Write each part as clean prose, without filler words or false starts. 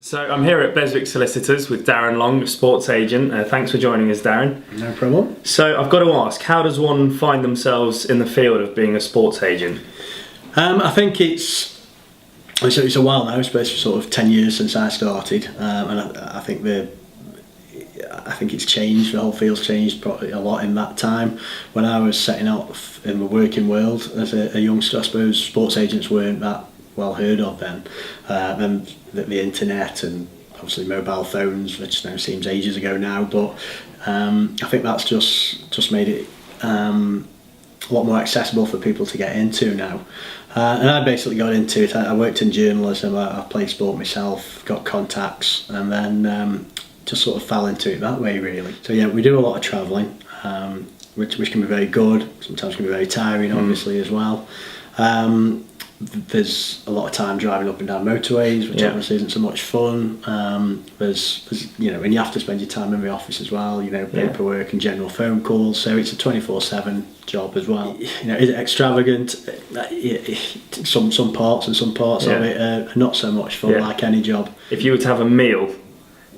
So I'm here at Beswick Solicitors with Darren Long, sports agent. Thanks for joining us, Darren. No problem. So I've got to ask, how does one find themselves in the field of being a sports agent? I think it's a while now. It's basically sort of 10 years since I started, and I think it's changed. The whole field's changed probably a lot in that time. When I was setting out in the working world as a youngster, I suppose sports agents weren't that well heard of then. And the internet and obviously mobile phones, which now seems ages ago now, but I think that's just made it a lot more accessible for people to get into now. And I basically got into it. I worked in journalism, I played sport myself, got contacts, and then just sort of fell into it that way really. So yeah, we do a lot of travelling, which can be very good, sometimes can be very tiring obviously as well. There's a lot of time driving up and down motorways, which obviously isn't so much fun. There's and you have to spend your time in the office as well, paperwork and general phone calls, so it's a 24/7 job as well. Is it extravagant? Some parts of it are not so much fun, like any job. If you were to have a meal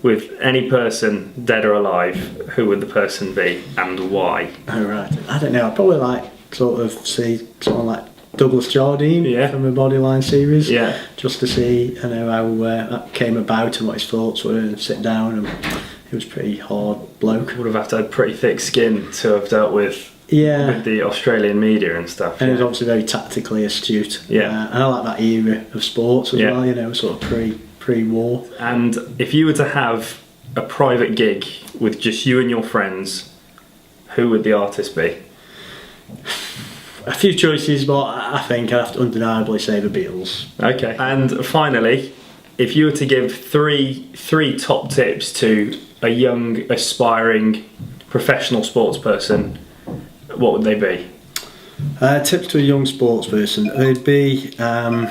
with any person, dead or alive, who would the person be and why? Oh right, I don't know, I'd probably like sort of see someone like Douglas Jardine from the Bodyline series, just to see how that came about and what his thoughts were, and sit down. And he was a pretty hard bloke. Would have had to have pretty thick skin to have dealt with the Australian media and stuff. And he was obviously very tactically astute. And I like that era of sports as well. Sort of pre-war. And if you were to have a private gig with just you and your friends, who would the artist be? A few choices, but I think I have to undeniably say the Beatles. Okay. And finally, if you were to give three top tips to a young, aspiring, professional sports person, what would they be? Tips to a young sports person, they'd be, I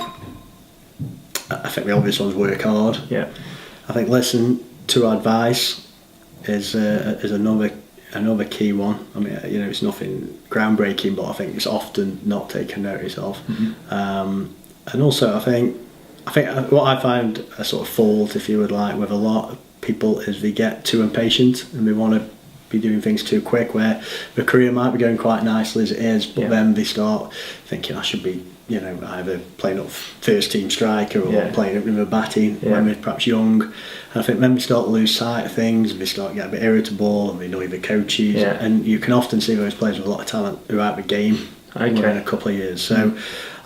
think the obvious ones: work hard. Yeah. I think listen to advice is another key one. I mean, it's nothing groundbreaking, but I think it's often not taken notice of. And also, I think what I find a sort of fault, if you would like, with a lot of people is they get too impatient and they want to be doing things too quick, where the career might be going quite nicely as it is, but then they start thinking, I should be either playing up first team striker or playing up with a batting when they're perhaps young. And I think then they start to lose sight of things, and they start to get a bit irritable, and they annoy the coaches, and you can often see those players with a lot of talent throughout the game within a couple of years. So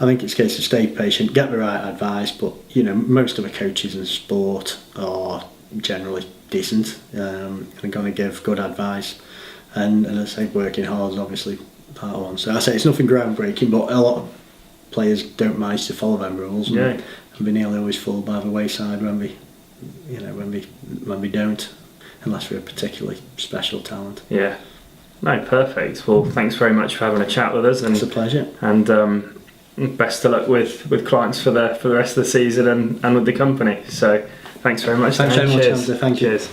I think it's a case of stay patient, get the right advice, but most of the coaches in sport are generally decent and going to give good advice, and as I say, working hard is obviously part of one. So I say it's nothing groundbreaking, but a lot of players don't manage to follow them rules, and they nearly always fall by the wayside when we don't, unless we're a particularly special talent. Yeah. No, perfect. Well, thanks very much for having a chat with us. And it's a pleasure. And best of luck with clients for the rest of the season and with the company. So thanks very much. Thanks very much, Andrew. Thank you. Cheers.